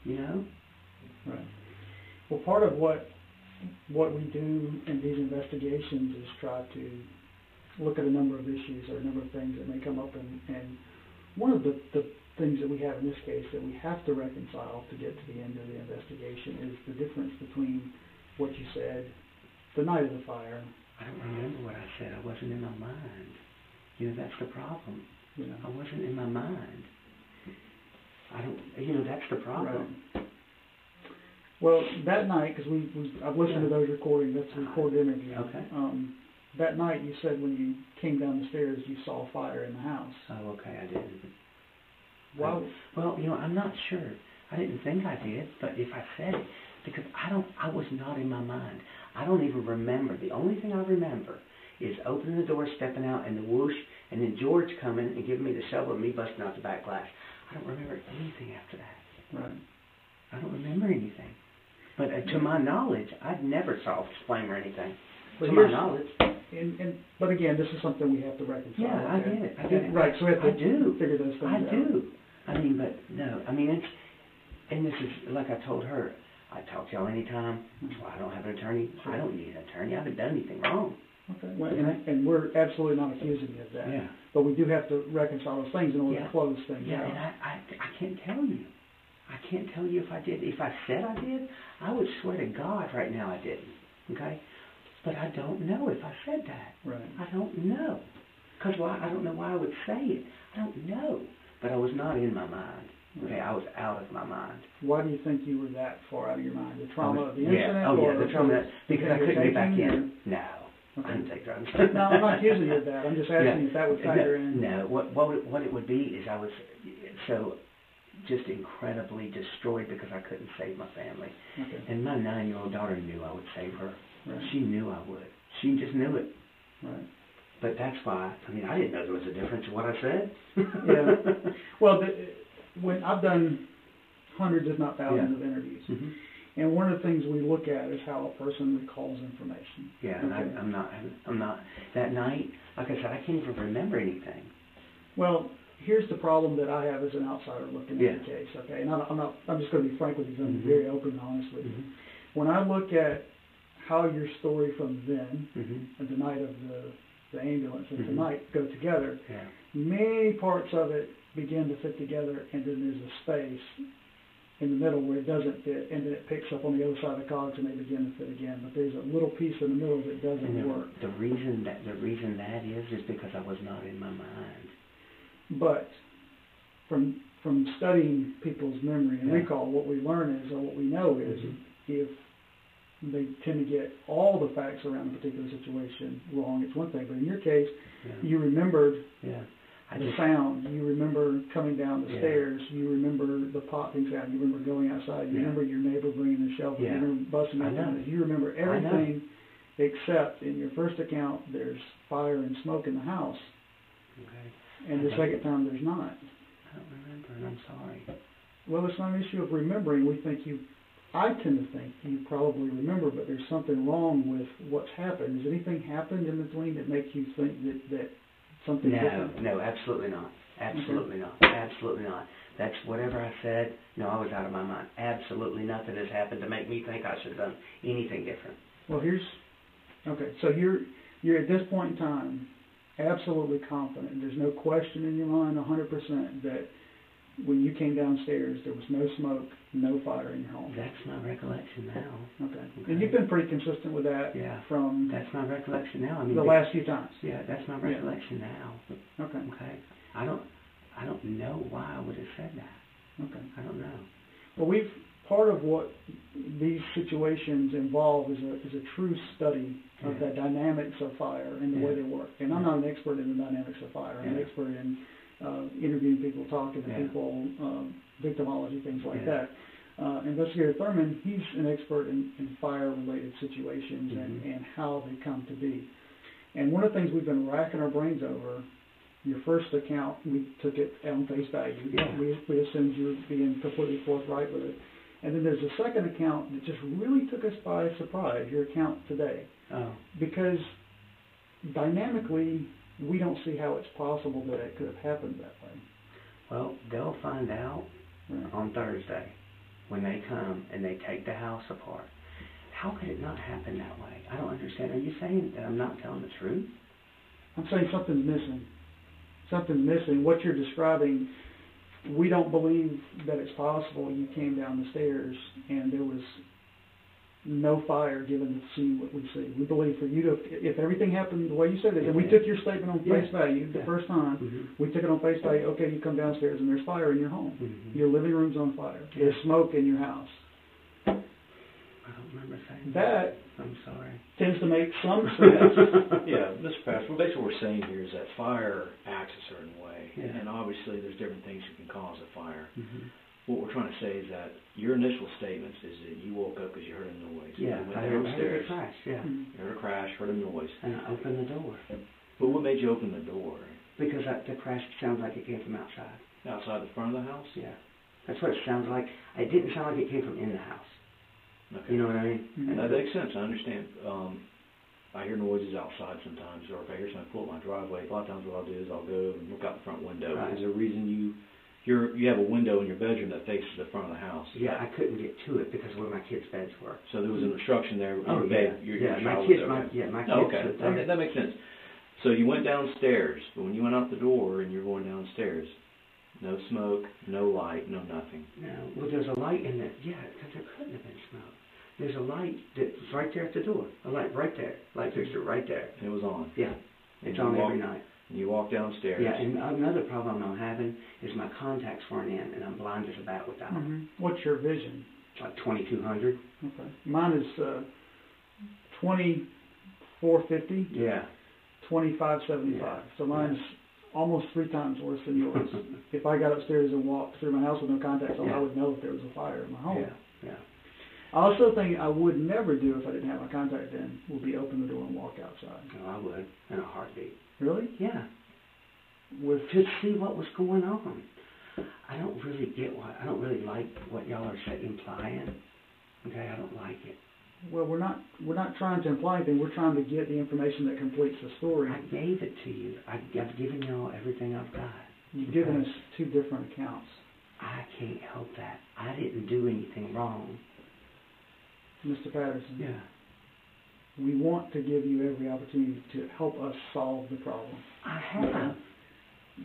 you know? Right. Well, part of what we do in these investigations is try to look at a number of issues or a number of things that may come up, and one of the things that we have in this case that we have to reconcile to get to the end of the investigation is the difference between what you said the night of the fire. I don't remember what I said. I wasn't in my mind. You know, that's the problem. You know, I wasn't in my mind. I don't, you know, that's the problem. Right. Well, that night, because I've listened to those recordings, that's a recorded interview. Okay. That night you said when you came down the stairs you saw a fire in the house. Oh, okay, I didn't. Wow. Well, you know, I'm not sure. I didn't think I did, but if I said it, because I was not in my mind. I don't even remember. The only thing I remember is opening the door, stepping out, and the whoosh, and then George coming and giving me the shovel and me busting out the back glass. I don't remember anything after that. Right. I don't remember anything. But to my knowledge, I'd never saw a flame or anything. But to my knowledge. But again, this is something we have to reconcile. Yeah, I get it. Right, so we have to do. figure those things out. I do. I mean, but no. I mean, it's, and this is, like I told her, I talk to y'all anytime. That's why I don't have an attorney. Sure. I don't need an attorney. I haven't done anything wrong. Okay. Well, and we're absolutely not accusing you of that. Yeah. But we do have to reconcile those things in order to close things out. Yeah, and I can't tell you. I can't tell you if I did. If I said I did, I would swear to God right now I didn't. Okay? But I don't know if I said that. Right. I don't know. Because I don't know why I would say it. I don't know. But I was not in my mind. Okay, I was out of my mind. Why do you think you were that far out of your mind? The trauma of the incident? The trauma. Because I couldn't get back in. No. Okay. I didn't take drugs. No, I'm not accusing you of that. I'm just asking if that would factor in. No. What it would be is I was so just incredibly destroyed because I couldn't save my family. Okay. And my 9-year-old daughter knew I would save her. Right. She knew I would. She just knew it. Right. But that's why, I mean, I didn't know there was a difference in what I said. Yeah. Well, when I've done hundreds, if not thousands, of interviews, and one of the things we look at is how a person recalls information. Yeah, and I'm not. That night, like I said, I can't even remember anything. Well, here's the problem that I have as an outsider looking at the case. Okay, and I'm just going to be frank with you. I'm very open and honest with you. When I look at how your story from then and the night of the ambulance and tonight go together, many parts of it begin to fit together, and then there's a space in the middle where it doesn't fit, and then it picks up on the other side of the cogs and they begin to fit again. But there's a little piece in the middle that doesn't work. The reason that is because I was not in my mind. But from studying people's memory and recall, what we learn is, or what we know is, if they tend to get all the facts around a particular situation wrong, it's one thing. But in your case, you remembered the sound. You remember coming down the stairs. You remember the popping sound. You remember going outside. You remember your neighbor bringing the shovel. You remember busting out down. You remember everything except in your first account there's fire and smoke in the house. Okay. And the second time there's not. I don't remember, and I'm sorry. Well, it's not an issue of remembering. I tend to think you probably remember, but there's something wrong with what's happened. Has anything happened in between that makes you think that something different? No, absolutely not. Absolutely not. Absolutely not. That's whatever I said. No, I was out of my mind. Absolutely nothing has happened to make me think I should have done anything different. Well, so you're at this point in time absolutely confident. There's no question in your mind 100% that when you came downstairs there was no smoke, no fire in your home. That's my recollection now. Okay. And you've been pretty consistent with that from... That's my recollection now. I mean, the last few times. Yeah, that's my recollection now. Okay. Okay. I don't know why I would have said that. Okay. I don't know. Well, part of what these situations involve is a true study of the dynamics of fire and the way they work. And I'm not an expert in the dynamics of fire. I'm an expert in interviewing people, talking to people, victimology, things like that. Investigator Thurman, he's an expert in fire-related situations and how they come to be. And one of the things we've been racking our brains over, your first account, we took it on face value. Yeah. We assumed you were being completely forthright with it. And then there's a second account that just really took us by surprise, your account today. Oh. Because dynamically, we don't see how it's possible that it could have happened that way. Well, they'll find out on Thursday. when they come and they take the house apart. How could it not happen that way? I don't understand. Are you saying that I'm not telling the truth? I'm saying something's missing. Something's missing. What you're describing, we don't believe that it's possible you came down the stairs and there was no fire given to see what we see. We believe for you to, if everything happened the way you said it, and we took your statement on face value the first time, we took it on face value, okay, you come downstairs and there's fire in your home. Your living room's on fire. There's smoke in your house. I don't remember saying that. I'm sorry. Tends to make some sense. Yeah, Mr. Pastor, basically what we're saying here is that fire acts a certain way, and obviously there's different things that can cause a fire. What we're trying to say is that your initial statements is that you woke up because you heard a noise. Yeah, you went I heard downstairs. a crash, yeah. You heard a crash, heard a noise. And I opened the door. But what made you open the door? Because the crash sounded like it came from outside. Outside the front of the house? Yeah. That's what it sounds like. It didn't sound like it came from in the house. Okay. You know what I mean? That makes sense. I understand. I hear noises outside sometimes, or if I hear something pull up my driveway, a lot of times what I'll do is I'll go and look out the front window. Right. Is there a reason you have a window in your bedroom that faces the front of the house? Yeah, I couldn't get to it because of where my kids' beds were. So there was an obstruction there. Oh, yeah. My kids. Okay, that makes sense. So you went downstairs, but when you went out the door and you're going downstairs, no smoke, no light, no nothing. No. Well, there's a light in there. Yeah, because there couldn't have been smoke. There's a light that's right there at the door. A light right there. Light fixture right there. And it was on. Yeah. It's on every night. And you walk downstairs. Yeah, and another problem I'm having is my contacts weren't in, and I'm blind as a bat without them. What's your vision? Like 2200. Okay. Mine is 2450. Yeah. 2575. Yeah. So mine's almost 3 times worse than yours. If I got upstairs and walked through my house with no contacts on, I would know if there was a fire in my home. Yeah. I also think I would never do if I didn't have my contact in, would be open the door and walk outside. No, I would. In a heartbeat. Really? Yeah. With to see what was going on. I don't really like what y'all are implying. Okay, I don't like it. Well, we're not trying to imply anything. We're trying to get the information that completes the story. I gave it to you. I've given y'all everything I've got. You've given us 2 different accounts. I can't help that. I didn't do anything wrong. Mr. Patterson. Yeah. We want to give you every opportunity to help us solve the problem. I have.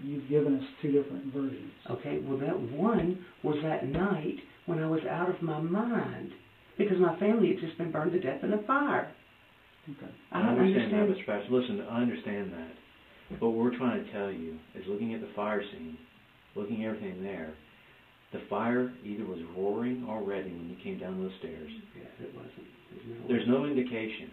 You've given us 2 different versions. Okay, well that one was that night when I was out of my mind because my family had just been burned to death in a fire. Okay. I understand that, Mr. Pastor. Listen, I understand that. But what we're trying to tell you is looking at the fire scene, looking at everything there, the fire either was roaring already when you came down those stairs. Yes, it wasn't. There's no indication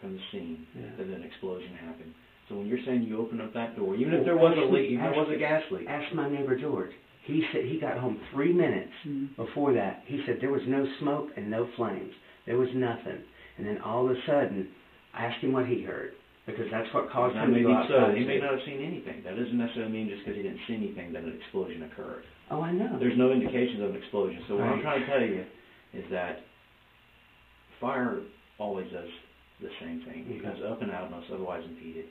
from the scene that an explosion happened. So when you're saying you opened up that door, even if there was a leak, even if there was a gas leak. Ask my neighbor George. He said he got home 3 minutes before that. He said there was no smoke and no flames. There was nothing. And then all of a sudden, I asked him what he heard. Because that's what caused him to go outside. He may not have seen anything. That doesn't necessarily mean just because he didn't see anything that an explosion occurred. Oh, I know. There's no indications of an explosion. So what I'm trying to tell you is that fire always does the same thing. It goes up and out unless otherwise impeded.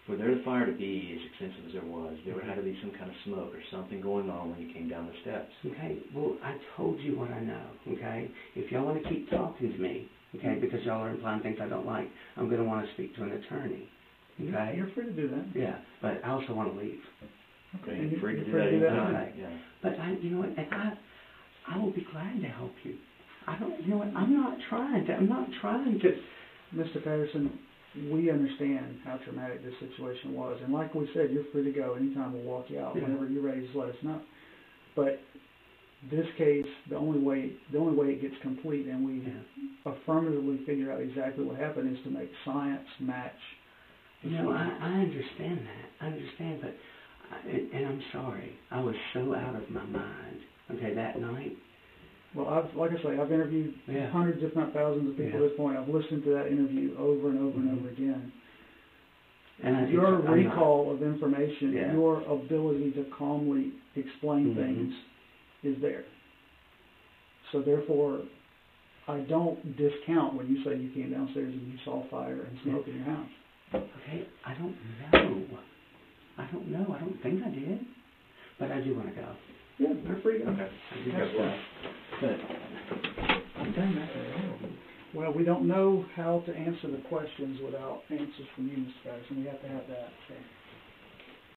For there the fire to be as extensive as there was, there would have to be some kind of smoke or something going on when you came down the steps. Okay, well, I told you what I know, okay? If y'all want to keep talking to me, okay, because y'all are implying things I don't like, I'm going to want to speak to an attorney, okay? You're free to do that. Yeah, but I also want to leave. Okay, you're free to do that anytime. Okay. Yeah. But you know what, and I will be glad to help you. You know what, I'm not trying to. Mr. Patterson, we understand how traumatic this situation was, and like we said, you're free to go anytime. We'll walk you out whenever you're ready. Just let us know. But this case, the only way it gets complete, and we affirmatively figure out exactly what happened, is to make science match. You know, I understand that. I understand, but and I'm sorry. I was so out of my mind. Okay, that night. Well, like I say, I've interviewed hundreds, if not thousands, of people at this point. I've listened to that interview over and over and over again. And your recall of information, your ability to calmly explain things is there. So therefore, I don't discount when you say you came downstairs and you saw fire and smoke in your house. Okay, I don't know. I don't think I did. But I do want to go. Yeah, you're free to go. Okay. But I've done nothing wrong. Well, we don't know how to answer the questions without answers from you, Mr. Patterson. We have to have that. So.